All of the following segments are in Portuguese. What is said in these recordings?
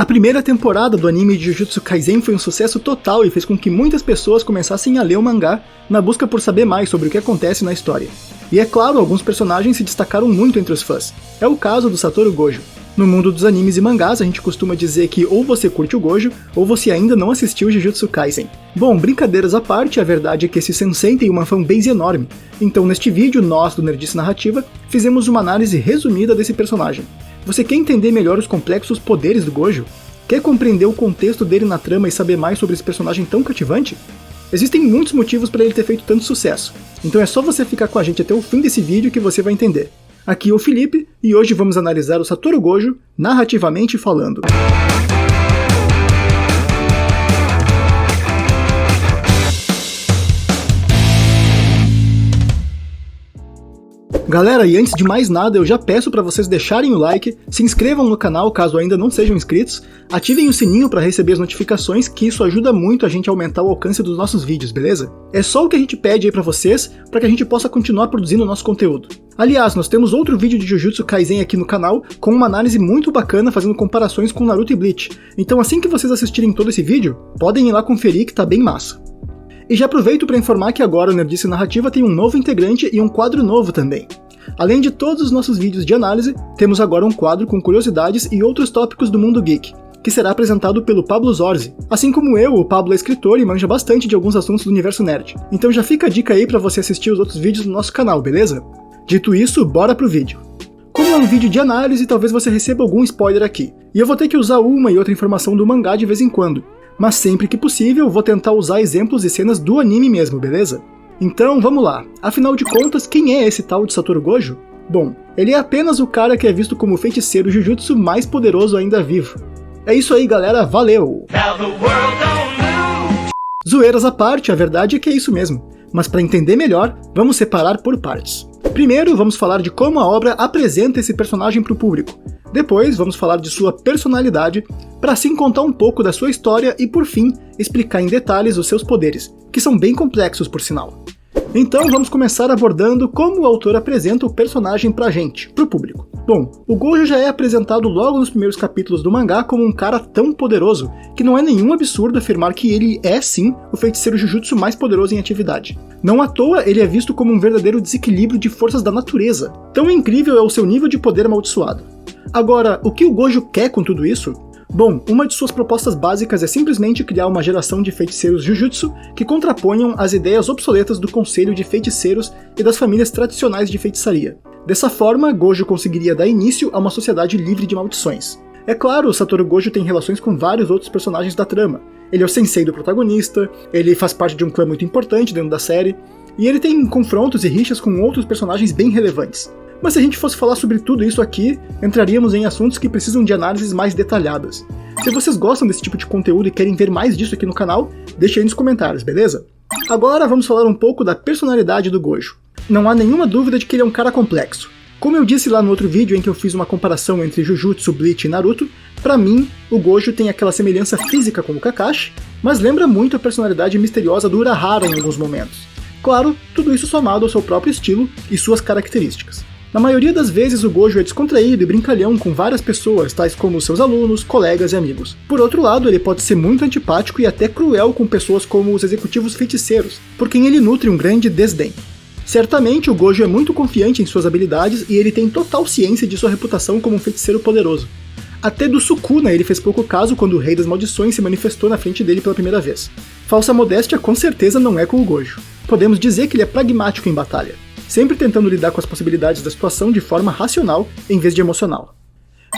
A primeira temporada do anime de Jujutsu Kaisen foi um sucesso total e fez com que muitas pessoas começassem a ler o mangá na busca por saber mais sobre o que acontece na história. E é claro, alguns personagens se destacaram muito entre os fãs. É o caso do Satoru Gojo. No mundo dos animes e mangás, a gente costuma dizer que ou você curte o Gojo, ou você ainda não assistiu Jujutsu Kaisen. Bom, brincadeiras à parte, a verdade é que esse sensei tem uma fanbase enorme. Então neste vídeo, nós do Nerdice Narrativa, fizemos uma análise resumida desse personagem. Você quer entender melhor os complexos poderes do Gojo? Quer compreender o contexto dele na trama e saber mais sobre esse personagem tão cativante? Existem muitos motivos para ele ter feito tanto sucesso, então é só você ficar com a gente até o fim desse vídeo que você vai entender. Aqui é o Felipe, e hoje vamos analisar o Satoru Gojo, narrativamente falando. Galera, e antes de mais nada, eu já peço para vocês deixarem o like, se inscrevam no canal caso ainda não sejam inscritos, ativem o sininho para receber as notificações, que isso ajuda muito a gente a aumentar o alcance dos nossos vídeos, beleza? É só o que a gente pede aí para vocês, para que a gente possa continuar produzindo o nosso conteúdo. Aliás, nós temos outro vídeo de Jujutsu Kaisen aqui no canal, com uma análise muito bacana fazendo comparações com Naruto e Bleach. Então assim que vocês assistirem todo esse vídeo, podem ir lá conferir que tá bem massa. E já aproveito para informar que agora o Nerdice Narrativa tem um novo integrante e um quadro novo também. Além de todos os nossos vídeos de análise, temos agora um quadro com curiosidades e outros tópicos do mundo geek, que será apresentado pelo Pablo Zorzi. Assim como eu, o Pablo é escritor e manja bastante de alguns assuntos do universo nerd. Então já fica a dica aí para você assistir os outros vídeos do nosso canal, beleza? Dito isso, bora pro vídeo. Como é um vídeo de análise, talvez você receba algum spoiler aqui, e eu vou ter que usar uma e outra informação do mangá de vez em quando, mas sempre que possível vou tentar usar exemplos e cenas do anime mesmo, beleza? Então vamos lá, afinal de contas, quem é esse tal de Satoru Gojo? Bom, ele é apenas o cara que é visto como o feiticeiro Jujutsu mais poderoso ainda vivo. É isso aí galera, valeu! Zoeiras à parte, a verdade é que é isso mesmo, mas para entender melhor, vamos separar por partes. Primeiro vamos falar de como a obra apresenta esse personagem para o público. Depois vamos falar de sua personalidade, para assim contar um pouco da sua história e por fim, explicar em detalhes os seus poderes, que são bem complexos por sinal. Então vamos começar abordando como o autor apresenta o personagem pra gente, pro público. Bom, o Gojo já é apresentado logo nos primeiros capítulos do mangá como um cara tão poderoso, que não é nenhum absurdo afirmar que ele é sim o feiticeiro Jujutsu mais poderoso em atividade. Não à toa ele é visto como um verdadeiro desequilíbrio de forças da natureza. Tão incrível é o seu nível de poder amaldiçoado. Agora, o que o Gojo quer com tudo isso? Bom, uma de suas propostas básicas é simplesmente criar uma geração de feiticeiros Jujutsu que contraponham as ideias obsoletas do Conselho de Feiticeiros e das famílias tradicionais de feitiçaria. Dessa forma, Gojo conseguiria dar início a uma sociedade livre de maldições. É claro, o Satoru Gojo tem relações com vários outros personagens da trama. Ele é o sensei do protagonista, ele faz parte de um clã muito importante dentro da série, e ele tem confrontos e rixas com outros personagens bem relevantes. Mas se a gente fosse falar sobre tudo isso aqui, entraríamos em assuntos que precisam de análises mais detalhadas. Se vocês gostam desse tipo de conteúdo e querem ver mais disso aqui no canal, deixe aí nos comentários, beleza? Agora vamos falar um pouco da personalidade do Gojo. Não há nenhuma dúvida de que ele é um cara complexo. Como eu disse lá no outro vídeo em que eu fiz uma comparação entre Jujutsu, Bleach e Naruto, pra mim, o Gojo tem aquela semelhança física com o Kakashi, mas lembra muito a personalidade misteriosa do Urahara em alguns momentos. Claro, tudo isso somado ao seu próprio estilo e suas características. Na maioria das vezes o Gojo é descontraído e brincalhão com várias pessoas, tais como seus alunos, colegas e amigos. Por outro lado, ele pode ser muito antipático e até cruel com pessoas como os executivos feiticeiros, por quem ele nutre um grande desdém. Certamente o Gojo é muito confiante em suas habilidades e ele tem total ciência de sua reputação como um feiticeiro poderoso. Até do Sukuna ele fez pouco caso quando o Rei das Maldições se manifestou na frente dele pela primeira vez. Falsa modéstia com certeza não é com o Gojo. Podemos dizer que ele é pragmático em batalha, sempre tentando lidar com as possibilidades da situação de forma racional em vez de emocional.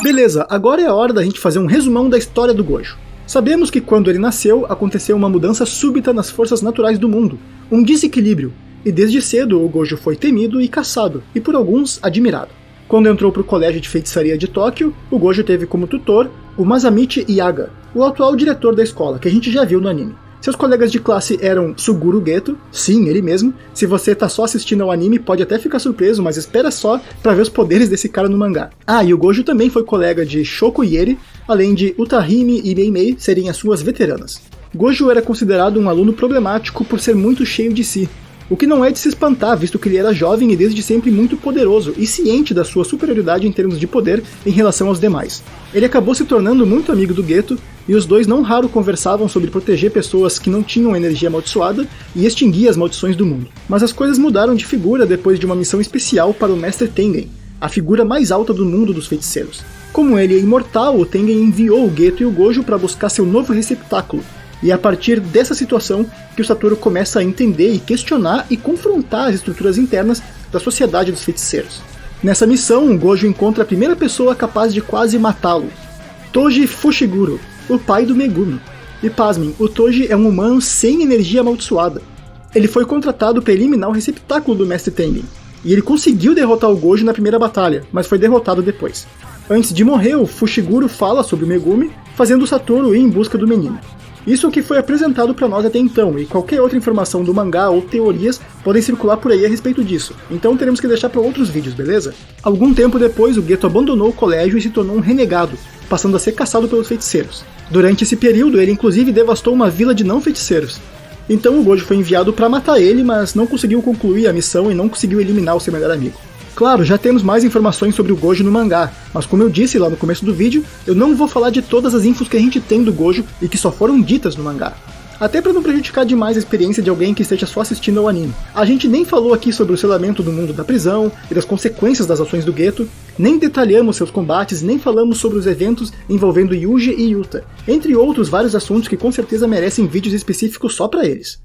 Beleza, agora é a hora da gente fazer um resumão da história do Gojo. Sabemos que quando ele nasceu, aconteceu uma mudança súbita nas forças naturais do mundo, um desequilíbrio, e desde cedo o Gojo foi temido e caçado, e por alguns admirado. Quando entrou para o colégio de feitiçaria de Tóquio, o Gojo teve como tutor o Masamichi Yaga, o atual diretor da escola, que a gente já viu no anime. Seus colegas de classe eram Suguru Geto, sim, ele mesmo. Se você tá só assistindo ao anime, pode até ficar surpreso, mas espera só pra ver os poderes desse cara no mangá. Ah, e o Gojo também foi colega de Shoko Ieri, além de Utahime e Meimei serem as suas veteranas. Gojo era considerado um aluno problemático por ser muito cheio de si. O que não é de se espantar, visto que ele era jovem e desde sempre muito poderoso e ciente da sua superioridade em termos de poder em relação aos demais. Ele acabou se tornando muito amigo do Geto, e os dois não raro conversavam sobre proteger pessoas que não tinham energia amaldiçoada e extinguir as maldições do mundo. Mas as coisas mudaram de figura depois de uma missão especial para o Mestre Tengen, a figura mais alta do mundo dos feiticeiros. Como ele é imortal, o Tengen enviou o Geto e o Gojo para buscar seu novo receptáculo, e é a partir dessa situação que o Satoru começa a entender e questionar e confrontar as estruturas internas da sociedade dos feiticeiros. Nessa missão, o Gojo encontra a primeira pessoa capaz de quase matá-lo, Toji Fushiguro, o pai do Megumi. E pasmem, o Toji é um humano sem energia amaldiçoada. Ele foi contratado para eliminar o receptáculo do Mestre Tengen, e ele conseguiu derrotar o Gojo na primeira batalha, mas foi derrotado depois. Antes de morrer, o Fushiguro fala sobre o Megumi, fazendo o Satoru ir em busca do menino. Isso é o que foi apresentado para nós até então, e qualquer outra informação do mangá ou teorias podem circular por aí a respeito disso, então teremos que deixar para outros vídeos, beleza? Algum tempo depois, o Geto abandonou o colégio e se tornou um renegado, passando a ser caçado pelos feiticeiros. Durante esse período, ele inclusive devastou uma vila de não-feiticeiros. Então o Gojo foi enviado para matar ele, mas não conseguiu concluir a missão e não conseguiu eliminar o seu melhor amigo. Claro, já temos mais informações sobre o Gojo no mangá, mas como eu disse lá no começo do vídeo, eu não vou falar de todas as infos que a gente tem do Gojo e que só foram ditas no mangá. Até para não prejudicar demais a experiência de alguém que esteja só assistindo ao anime. A gente nem falou aqui sobre o selamento do mundo da prisão e das consequências das ações do Geto, nem detalhamos seus combates, nem falamos sobre os eventos envolvendo Yuji e Yuta, entre outros vários assuntos que com certeza merecem vídeos específicos só para eles.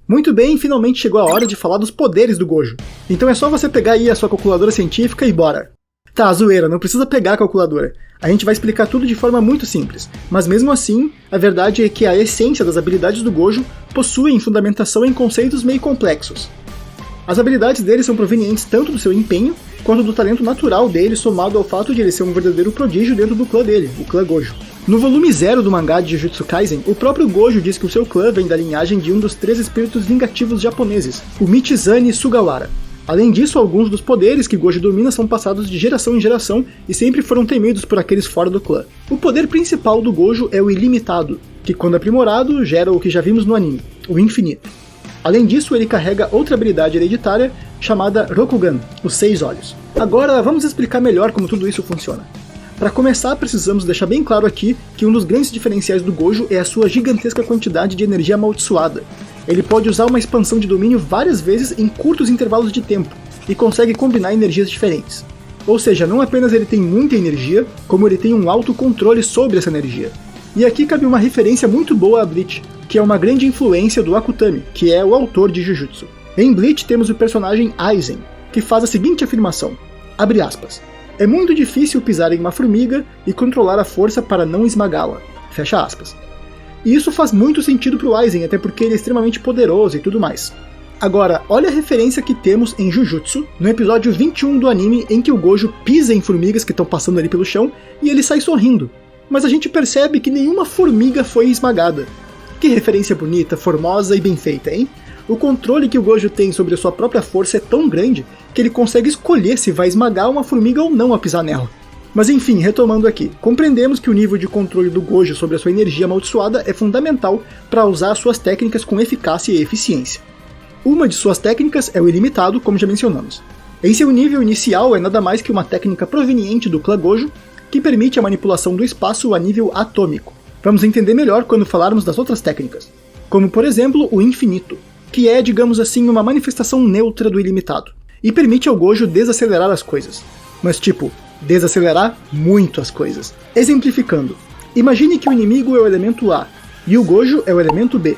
Muito bem, finalmente chegou a hora de falar dos poderes do Gojo. Então é só você pegar aí a sua calculadora científica e bora! Tá, zoeira, não precisa pegar a calculadora. A gente vai explicar tudo de forma muito simples. Mas mesmo assim, a verdade é que a essência das habilidades do Gojo possuem fundamentação em conceitos meio complexos. As habilidades dele são provenientes tanto do seu empenho, quanto do talento natural dele, somado ao fato de ele ser um verdadeiro prodígio dentro do clã dele, o clã Gojo. No volume 0 do mangá de Jujutsu Kaisen, o próprio Gojo diz que o seu clã vem da linhagem de um dos 3 espíritos vingativos japoneses, o Michizane Sugawara. Além disso, alguns dos poderes que Gojo domina são passados de geração em geração e sempre foram temidos por aqueles fora do clã. O poder principal do Gojo é o Ilimitado, que quando aprimorado gera o que já vimos no anime, o Infinito. Além disso, ele carrega outra habilidade hereditária chamada Rokugan, os 6 olhos. Agora vamos explicar melhor como tudo isso funciona. Para começar, precisamos deixar bem claro aqui que um dos grandes diferenciais do Gojo é a sua gigantesca quantidade de energia amaldiçoada. Ele pode usar uma expansão de domínio várias vezes em curtos intervalos de tempo, e consegue combinar energias diferentes. Ou seja, não apenas ele tem muita energia, como ele tem um alto controle sobre essa energia. E aqui cabe uma referência muito boa a Bleach, que é uma grande influência do Akutami, que é o autor de Jujutsu. Em Bleach temos o personagem Aizen, que faz a seguinte afirmação, abre aspas, é muito difícil pisar em uma formiga e controlar a força para não esmagá-la, fecha aspas. E isso faz muito sentido pro Aizen, até porque ele é extremamente poderoso e tudo mais. Agora, olha a referência que temos em Jujutsu, no episódio 21 do anime, em que o Gojo pisa em formigas que estão passando ali pelo chão, e ele sai sorrindo. Mas a gente percebe que nenhuma formiga foi esmagada. Que referência bonita, formosa e bem feita, hein? O controle que o Gojo tem sobre a sua própria força é tão grande que ele consegue escolher se vai esmagar uma formiga ou não ao pisar nela. Mas enfim, retomando aqui, compreendemos que o nível de controle do Gojo sobre a sua energia amaldiçoada é fundamental para usar suas técnicas com eficácia e eficiência. Uma de suas técnicas é o Ilimitado, como já mencionamos. Em seu nível inicial é nada mais que uma técnica proveniente do clã Gojo, que permite a manipulação do espaço a nível atômico. Vamos entender melhor quando falarmos das outras técnicas, como por exemplo o Infinito, que é, digamos assim, uma manifestação neutra do Ilimitado, e permite ao Gojo desacelerar as coisas. Mas tipo, desacelerar muito as coisas. Exemplificando, imagine que o inimigo é o elemento A, e o Gojo é o elemento B.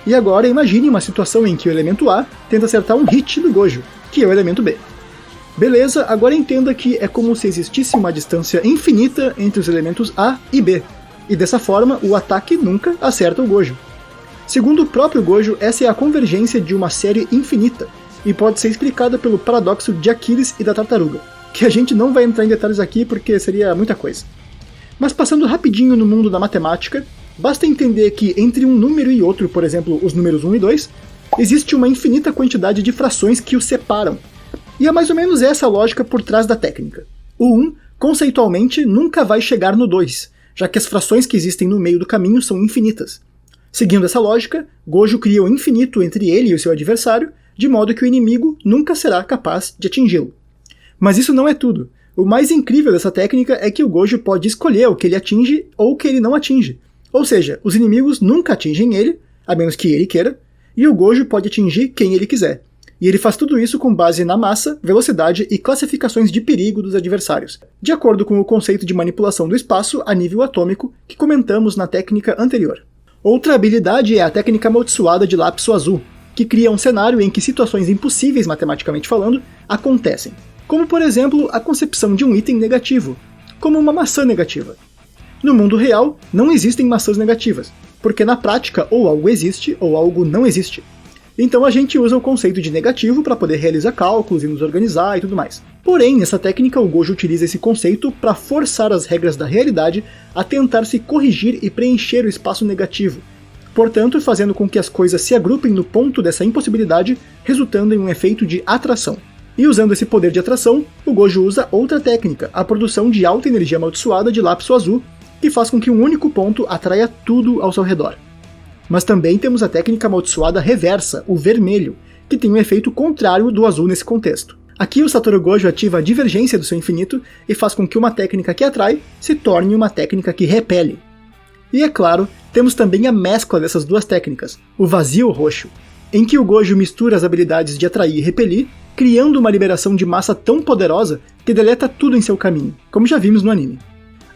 E agora imagine uma situação em que o elemento A tenta acertar um hit do Gojo, que é o elemento B. Beleza, agora entenda que é como se existisse uma distância infinita entre os elementos A e B, e dessa forma o ataque nunca acerta o Gojo. Segundo o próprio Gojo, essa é a convergência de uma série infinita, e pode ser explicada pelo paradoxo de Aquiles e da tartaruga, que a gente não vai entrar em detalhes aqui porque seria muita coisa. Mas passando rapidinho no mundo da matemática, basta entender que entre um número e outro, por exemplo, os números 1 e 2, existe uma infinita quantidade de frações que os separam. E é mais ou menos essa a lógica por trás da técnica. O 1, conceitualmente, nunca vai chegar no 2, já que as frações que existem no meio do caminho são infinitas. Seguindo essa lógica, Gojo cria o infinito entre ele e o seu adversário, de modo que o inimigo nunca será capaz de atingi-lo. Mas isso não é tudo. O mais incrível dessa técnica é que o Gojo pode escolher o que ele atinge ou o que ele não atinge. Ou seja, os inimigos nunca atingem ele, a menos que ele queira, e o Gojo pode atingir quem ele quiser. E ele faz tudo isso com base na massa, velocidade e classificações de perigo dos adversários, de acordo com o conceito de manipulação do espaço a nível atômico que comentamos na técnica anterior. Outra habilidade é a técnica amaldiçoada de Lapso Azul, que cria um cenário em que situações impossíveis matematicamente falando acontecem, como por exemplo a concepção de um item negativo, como uma maçã negativa. No mundo real, não existem maçãs negativas, porque na prática ou algo existe ou algo não existe. Então a gente usa o conceito de negativo para poder realizar cálculos e nos organizar e tudo mais. Porém, nessa técnica o Gojo utiliza esse conceito para forçar as regras da realidade a tentar se corrigir e preencher o espaço negativo, portanto fazendo com que as coisas se agrupem no ponto dessa impossibilidade, resultando em um efeito de atração. E usando esse poder de atração, o Gojo usa outra técnica, a produção de alta energia amaldiçoada de Lapso Azul, que faz com que um único ponto atraia tudo ao seu redor. Mas também temos a técnica amaldiçoada reversa, o vermelho, que tem um efeito contrário do azul nesse contexto. Aqui o Satoru Gojo ativa a divergência do seu infinito e faz com que uma técnica que atrai se torne uma técnica que repele. E é claro, temos também a mescla dessas duas técnicas, o vazio roxo, em que o Gojo mistura as habilidades de atrair e repelir, criando uma liberação de massa tão poderosa que deleta tudo em seu caminho, como já vimos no anime.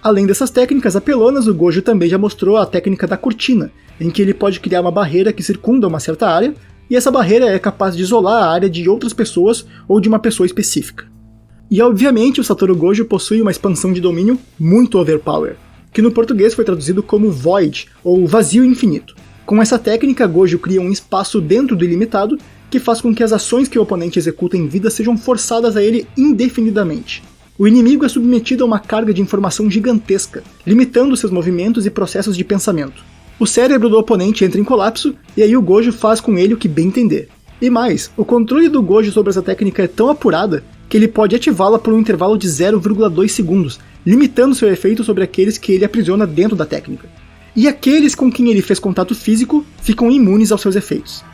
Além dessas técnicas apelonas, o Gojo também já mostrou a técnica da cortina, em que ele pode criar uma barreira que circunda uma certa área, e essa barreira é capaz de isolar a área de outras pessoas ou de uma pessoa específica. E obviamente o Satoru Gojo possui uma expansão de domínio muito overpower, que no português foi traduzido como Void, ou vazio infinito. Com essa técnica, Gojo cria um espaço dentro do ilimitado, que faz com que as ações que o oponente executa em vida sejam forçadas a ele indefinidamente. O inimigo é submetido a uma carga de informação gigantesca, limitando seus movimentos e processos de pensamento. O cérebro do oponente entra em colapso, e aí o Gojo faz com ele o que bem entender. E mais, o controle do Gojo sobre essa técnica é tão apurada que ele pode ativá-la por um intervalo de 0,2 segundos, limitando seu efeito sobre aqueles que ele aprisiona dentro da técnica. E aqueles com quem ele fez contato físico ficam imunes aos seus efeitos.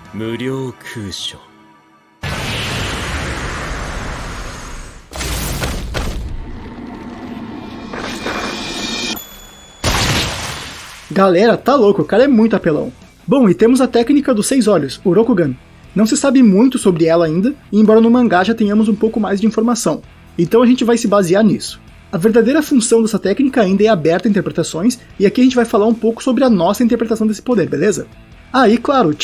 Galera, tá louco, o cara é muito apelão. Bom, e temos a técnica dos 6 olhos, o Rokugan. Não se sabe muito sobre ela ainda, embora no mangá já tenhamos um pouco mais de informação. Então a gente vai se basear nisso. A verdadeira função dessa técnica ainda é aberta a interpretações, e aqui a gente vai falar um pouco sobre a nossa interpretação desse poder, beleza? Ah, e claro,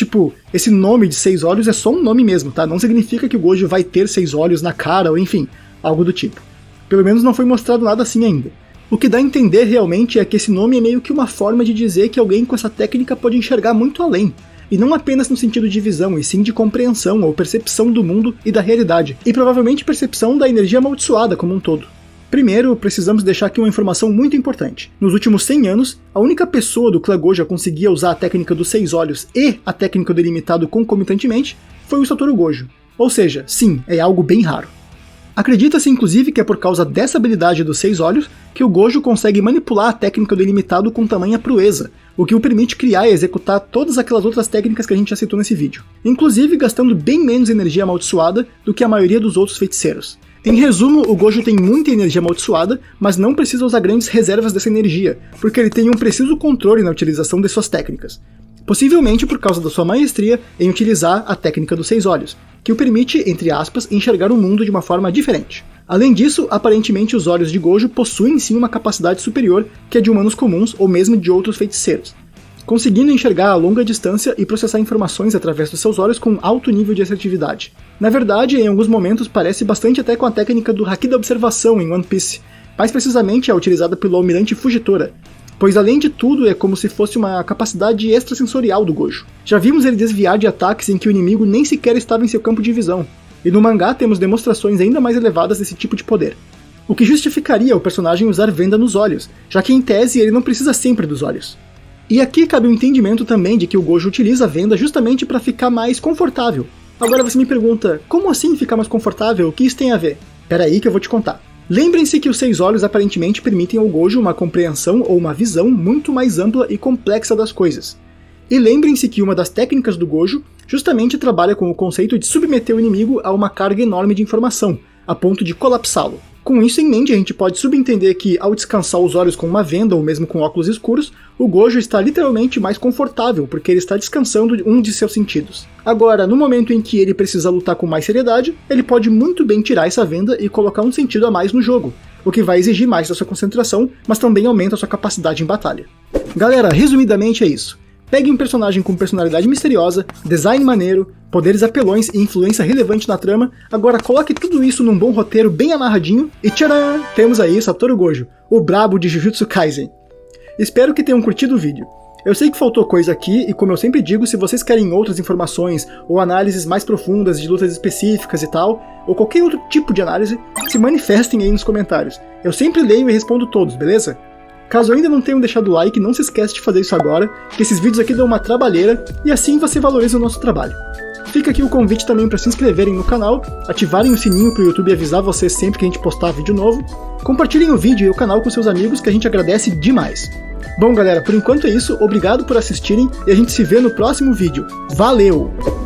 esse nome de 6 olhos é só um nome mesmo, tá? Não significa que o Gojo vai ter 6 olhos na cara, ou enfim, algo do tipo. Pelo menos não foi mostrado nada assim ainda. O que dá a entender realmente é que esse nome é meio que uma forma de dizer que alguém com essa técnica pode enxergar muito além, e não apenas no sentido de visão, e sim de compreensão ou percepção do mundo e da realidade, e provavelmente percepção da energia amaldiçoada como um todo. Primeiro, precisamos deixar aqui uma informação muito importante. Nos últimos 100 anos, a única pessoa do clã Gojo a conseguir usar a técnica dos 6 olhos e a técnica do ilimitado concomitantemente foi o Satoru Gojo. Ou seja, sim, é algo bem raro. Acredita-se inclusive que é por causa dessa habilidade dos 6 olhos que o Gojo consegue manipular a técnica do ilimitado com tamanha proeza, o que o permite criar e executar todas aquelas outras técnicas que a gente já citou nesse vídeo, inclusive gastando bem menos energia amaldiçoada do que a maioria dos outros feiticeiros. Em resumo, o Gojo tem muita energia amaldiçoada, mas não precisa usar grandes reservas dessa energia, porque ele tem um preciso controle na utilização de suas técnicas. Possivelmente por causa da sua maestria em utilizar a técnica dos 6 olhos, que o permite, entre aspas, enxergar o mundo de uma forma diferente. Além disso, aparentemente os olhos de Gojo possuem sim uma capacidade superior que a de humanos comuns ou mesmo de outros feiticeiros, conseguindo enxergar a longa distância e processar informações através dos seus olhos com alto nível de assertividade. Na verdade, em alguns momentos parece bastante até com a técnica do Haki da Observação em One Piece, mais precisamente a utilizada pelo Almirante Fujitora, pois além de tudo é como se fosse uma capacidade extrasensorial do Gojo. Já vimos ele desviar de ataques em que o inimigo nem sequer estava em seu campo de visão, e no mangá temos demonstrações ainda mais elevadas desse tipo de poder, o que justificaria o personagem usar venda nos olhos, já que em tese ele não precisa sempre dos olhos. E aqui cabe o entendimento também de que o Gojo utiliza a venda justamente para ficar mais confortável. Agora você me pergunta, como assim ficar mais confortável? O que isso tem a ver? Pera aí que eu vou te contar. Lembrem-se que os 6 olhos aparentemente permitem ao Gojo uma compreensão ou uma visão muito mais ampla e complexa das coisas. E lembrem-se que uma das técnicas do Gojo justamente trabalha com o conceito de submeter o inimigo a uma carga enorme de informação, a ponto de colapsá-lo. Com isso em mente, a gente pode subentender que, ao descansar os olhos com uma venda ou mesmo com óculos escuros, o Gojo está literalmente mais confortável, porque ele está descansando um de seus sentidos. Agora, no momento em que ele precisa lutar com mais seriedade, ele pode muito bem tirar essa venda e colocar um sentido a mais no jogo, o que vai exigir mais da sua concentração, mas também aumenta a sua capacidade em batalha. Galera, resumidamente é isso. Pegue um personagem com personalidade misteriosa, design maneiro, poderes apelões e influência relevante na trama, agora coloque tudo isso num bom roteiro bem amarradinho e tcharam! Temos aí Satoru Gojo, o brabo de Jujutsu Kaisen. Espero que tenham curtido o vídeo. Eu sei que faltou coisa aqui e, como eu sempre digo, se vocês querem outras informações ou análises mais profundas de lutas específicas e tal, ou qualquer outro tipo de análise, se manifestem aí nos comentários. Eu sempre leio e respondo todos, beleza? Caso ainda não tenham deixado o like, não se esquece de fazer isso agora, que esses vídeos aqui dão uma trabalheira e assim você valoriza o nosso trabalho. Fica aqui o convite também para se inscreverem no canal, ativarem o sininho para o YouTube avisar vocês sempre que a gente postar vídeo novo, compartilhem o vídeo e o canal com seus amigos que a gente agradece demais. Bom galera, por enquanto é isso, obrigado por assistirem e a gente se vê no próximo vídeo. Valeu!